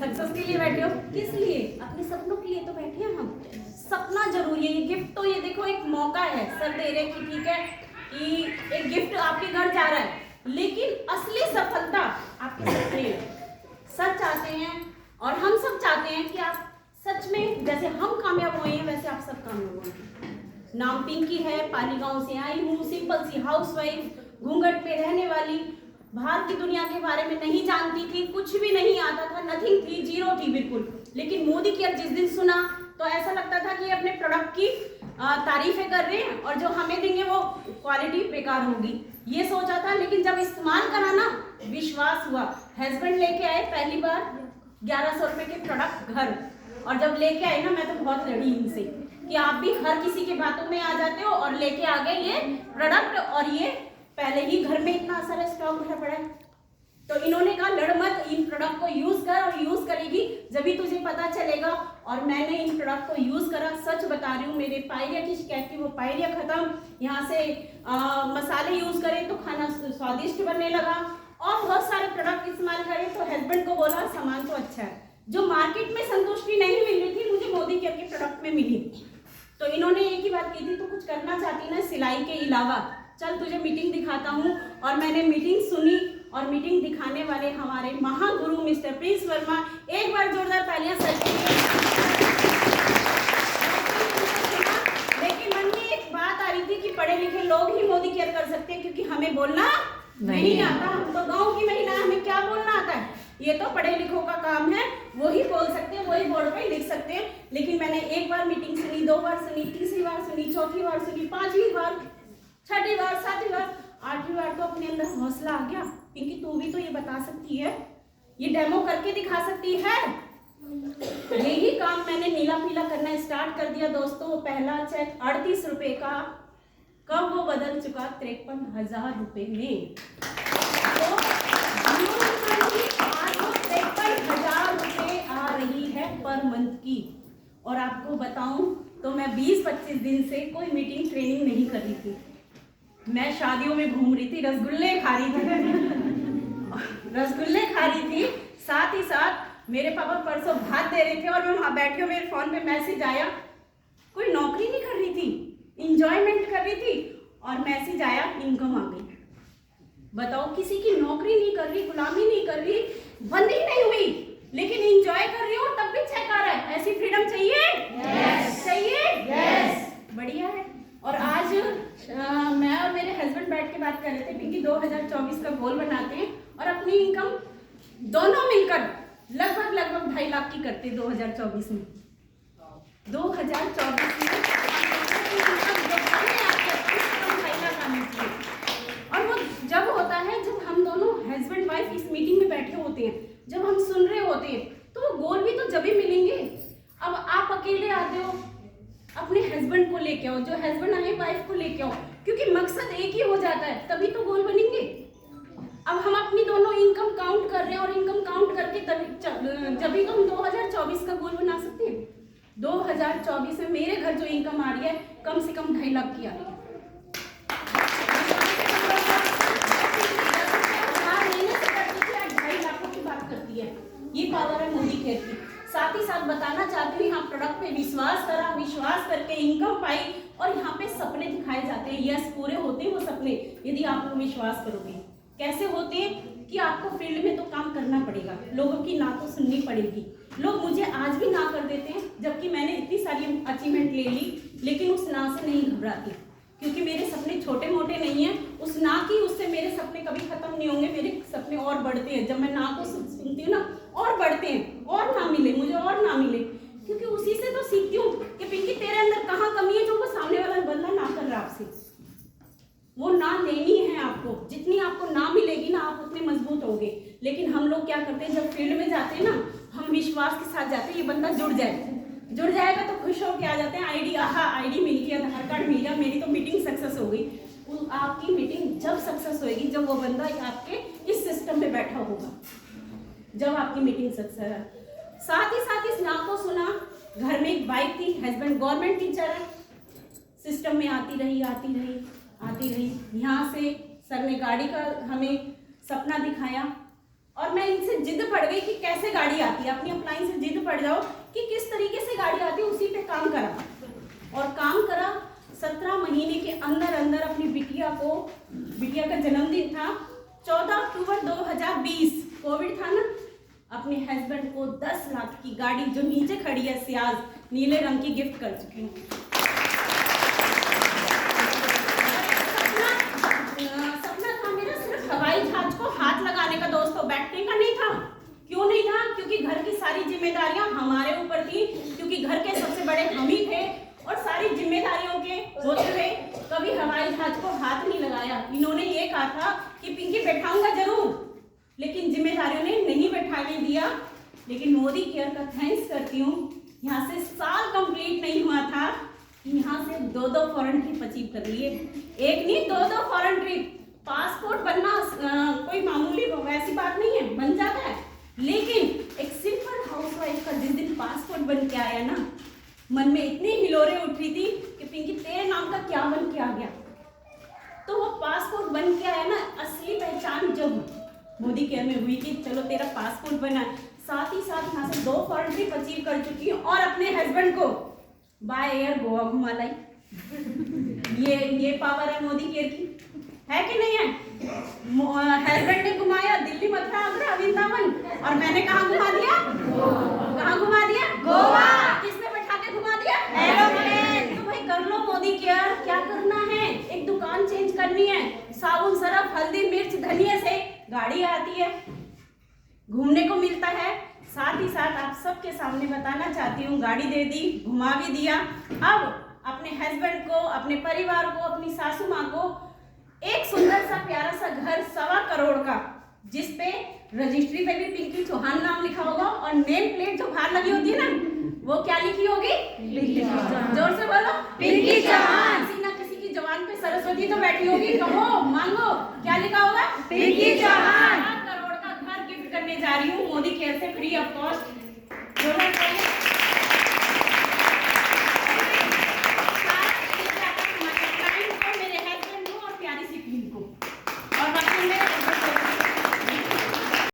Success के लिए बैठे हो, किस लिए? अपने सपनों के लिए तो बैठे हैं हम। सपना जरूरी है। ये गिफ्ट तो ये देखो एक मौका है, सर दे रहे कि ठीक है कि एक गिफ्ट आपके घर जा रहा है, लेकिन असली सफलता आपके सपने में। सच चाहते हैं और हम सब चाहते हैं कि आप सच में जैसे हम कामयाब हुए हैं वैसे आप सब कामयाब हुए। नाम पिंकी है, पाली गांव से आई हूँ, सिंपल सी हाउसवाइफ, घूंघट पे रहने वाली, बाहर की दुनिया के बारे में नहीं जानती थी, कुछ भी नहीं आता था, नथिंग थी, जीरो थी बिल्कुल। लेकिन मोदी केयर जिस दिन सुना तो ऐसा लगता था कि अपने प्रोडक्ट की तारीफें कर रहे हैं और जो हमें देंगे वो क्वालिटी बेकार होगी, ये सोचा था। लेकिन जब इस्तेमाल करा ना, विश्वास हुआ। हस्बैंड लेके आए पहली बार 1100 रुपए के प्रोडक्ट घर, और जब लेके आए ना मैं तो बहुत लड़ी इनसे कि आप भी हर किसी के बातों में आ जाते हो और लेके आ गए ये प्रोडक्ट, और ये पहले ही घर में इतना सारा स्टॉक भरा पड़ा है। तो इन्होंने कहा लड़ मत, इन प्रोडक्ट को यूज कर, और यूज करेगी जब भी तुझे पता चलेगा। और मैंने इन प्रोडक्ट को यूज करा, सच बता रही हूँ, मेरे पायरिया की शिकायत थी वो पायरिया खत्म। यहाँ से मसाले यूज करें तो खाना स्वादिष्ट बनने लगा, और बहुत सारे प्रोडक्ट इस्तेमाल करें तो हस्बैंड को बोला सामान तो अच्छा है। जो मार्केट में संतुष्टि नहीं मिल रही थी मुझे मोदी केयर के प्रोडक्ट में मिली। तो इन्होंने एक ही बात की थी, तो कुछ करना चाहती ना सिलाई के अलावा, चल तुझे मीटिंग दिखाता हूँ। और मैंने मीटिंग सुनी, और मीटिंग दिखाने वाले हमारे महागुरु मिस्टर प्रिंस वर्मा, एक बार जोरदार तालियां सर के लिए। लेकिन मन में एक बात आ रही थी कि पढ़े लिखे लोग ही मोदी केयर कर सकते हैं, क्योंकि हमें बोलना नहीं आता। हम तो गांव की महिला, हमें क्या बोलना आता है? ये तो पढ़े लिखों का काम है, वही बोल सकते हैं, वही बोर्ड पे लिख सकते हैं। लेकिन मैंने एक बार मीटिंग सुनी, 2 बार सुनी, तीसरी बार सुनी, चौथी बार सुनी, 5वीं बार, 6ठी बार, 7वीं बार, 8वीं बार तो अपने अंदर हौसला आ गया, क्योंकि तू भी तो ये बता सकती है, ये डेमो करके दिखा सकती है। यही काम मैंने नीला पीला करना स्टार्ट कर दिया दोस्तों। पहला चेक 38 रुपए का, कब वो बदल चुका 53,000 रुपए में। तो 53,000 रुपए आ रही है पर मंथ की। और आपको बताऊं तो मैं 20-25 दिन से कोई मीटिंग ट्रेनिंग नहीं कर रही थी। मैं शादियों में घूम रही थी, रसगुल्ले खा रही थी, साथ ही साथ मेरे पापा परसों भात दे रहे थे और मैं वहां बैठी हूँ, मेरे फोन पे मैसेज आया। कोई नौकरी नहीं कर रही थी, इंजॉयमेंट कर रही थी, और मैसेज आया इनकम आ गई। बताओ, किसी की नौकरी नहीं कर रही, गुलामी नहीं कर रही, बंदी नहीं हुई, लेकिन इंजॉय कर रही हूँ, तब भी चेक आ रहा है। ऐसी फ्रीडम चाहिए? yes. चाहिए? yes. बढ़िया है। और आज मैं और मेरे हस्बैंड बैठ के बात कर रहे थे, क्योंकि 2024 का गोल बनाते हैं और अपनी इनकम दोनों मिलकर लगभग 2.5 लाख की करते 2024 में। 2024 में और वो जब होता है जब हम दोनों हस्बैंड वाइफ इस मीटिंग में बैठे होते हैं, जब हम सुन रहे होते हैं, तो वो गोल भी तो जब ही मिलेंगे। अब आप अकेले आते हो, अपने हस्बैंड को लेके आओ, जो हस्बैंड आए वाइफ को लेके आओ, क्योंकि मकसद एक ही हो जाता है, तभी तो गोल बनेंगे। अब हम अपनी दोनों इनकम काउंट कर रहे हैं, और इनकम काउंट करके जब भी तो हम 2024 का गोल बना सकते हैं। 2024 में मेरे घर जो इनकम आ रही है कम से कम 2.5 लाख की आ रही है। ये पावर है मोदी केयर की। साथ ही साथ बताना चाहती हूँ, यहाँ प्रोडक्ट पे विश्वास करा, विश्वास करके इनकम पाई, और यहाँ पे सपने दिखाए जाते हैं। यस, पूरे होते हैं वो सपने यदि आप लोग विश्वास करोगे। कैसे होते हैं कि आपको फील्ड में तो काम करना पड़ेगा, लोगों की ना तो सुननी पड़ेगी। लोग मुझे आज भी ना कर देते हैं, जबकि मैंने इतनी सारी अचीवमेंट ले ली, लेकिन उस ना से नहीं घबराती, क्योंकि मेरे सपने छोटे मोटे नहीं हैं। उस ना की उससे मेरे सपने कभी खत्म नहीं होंगे, मेरे सपने और बढ़ते हैं। जब मैं ना को सुनती हूँ ना, और बढ़ते हैं, और ना मिले मुझे, और ना मिले, क्योंकि उसी से तो सीखती हूँ कि पिंकी तेरे अंदर कहाँ कमी है जो वो सामने वाला बंदा ना कर रहा आपसे। वो ना लेनी है आपको, जितनी आपको ना मिलेगी ना आप उतने मजबूत होगे। लेकिन हम लोग क्या करते हैं, जब फील्ड में जाते हैं ना, हम विश्वास के साथ जाते हैं, ये बंदा जुड़ जाएगा तो खुश होकर आ जाते हैं। आईडी मिल गई, आधार कार्ड मिल गया, मेरी तो मीटिंग सक्सेस हो गई। आपकी मीटिंग जब सक्सेस होगी जब वो बंदा आपके इस सिस्टम में बैठा होगा, जब आपकी मीटिंग सक्सेस है। साथ ही साथ इस ना को सुना। घर में एक बाइक थी, हस्बैंड गवर्नमेंट टीचर है, सिस्टम में आती रही। यहाँ से सर ने गाड़ी का हमें सपना दिखाया, और मैं इनसे जिद पड़ गई कि कैसे गाड़ी आती है, अपनी अपलाइन से जिद पड़ जाओ कि किस तरीके से गाड़ी आती है, उसी पे काम करा और काम करा। 17 महीने के अंदर अंदर अपनी बिटिया का जन्मदिन था 14 अक्टूबर 2020, कोविड था ना, अपने हस्बैंड को 10 लाख की गाड़ी जो नीचे खड़ी है सियाज नीले रंग की गिफ्ट कर चुकी हूँ। सपना था मेरा सिर्फ हवाई जहाज को हाथ लगाने का, दोस्तों बैठने का नहीं था। क्यों नहीं था? क्योंकि घर की सारी जिम्मेदारियां हमारे ऊपर थी, क्योंकि घर के सबसे बड़े हम ही थे और सारी जिम्मेदारियों के होते हुए कभी हवाई जहाज को हाथ नहीं लगाया। इन्होंने ये कहा था कि पिंकी बैठाऊंगा जरूर, लेकिन जिम्मेदारियों ने नहीं बैठाने दिया। लेकिन मोदी केयर का थैंक्स करती हूँ, यहाँ से साल कंप्लीट नहीं हुआ था, यहाँ से 2 फॉरेन ट्रिप अचीव कर लिए। एक नहीं 2 फॉरेन ट्रिप। पासपोर्ट बनना कोई मामूली वैसी बात नहीं है, बन जाता है। लेकिन एक सिंपल हाउसवाइफ का जिस दिन पासपोर्ट बन के आया ना, मन में इतनी हिलोरें उठ रही थी कि पिंकी तेरे नाम का क्या बन के आ गया। तो वो पासपोर्ट बन के आया ना, असली पहचान जब मोदी केयर में हुई कि चलो तेरा पासपोर्ट बना। साथ ही साथ यहाँ से 2 फॉरेन ट्रिप अचीव कर चुकी हूँ और अपने हस्बैंड को बाय एयर गोवा घुमा लाई। ये पावर है मोदी केयर की, है कि नहीं है? हस्बैंड ने घुमाया दिल्ली, मथुरा, आगरा, वृंदावन, और मैंने कहाँ घुमा दिया? कहाँ घुमा दिया? गोवा। किसने बैठा के घुमा दिया? एरोप्लेन। तो भाई कर लो मोदी केयर। क्या करना है? एक दुकान चेंज करनी है, साबुन, सरफ, हल्दी, मिर्च, धनिया से गाड़ी आती है, घूमने को मिलता है। साथ ही साथ आप सबके सामने बताना चाहती हूँ, गाड़ी दे दी, घुमा भी दिया। अब अपने हस्बैंड को, अपने परिवार को, अपनी सासू माँ को एक सुंदर सा प्यारा सा घर 1.25 करोड़ का, जिसपे रजिस्ट्री पे भी पिंकी चौहान नाम लिखा होगा और नेम प्लेट जो बाहर लगी होती है ना, वो क्या लिखी होगी? जोर से बोलो, पिंकी चौहान। किसी ना किसी की जवान पे सरस्वती तो बैठी होगी, कहो, मांगो, क्या लिखा होगा? पिंकी चौहान। 1.25 करोड़ का घर गिफ्ट करने जा रही हूँ मोदी केयर से, फ्री ऑफ कॉस्ट।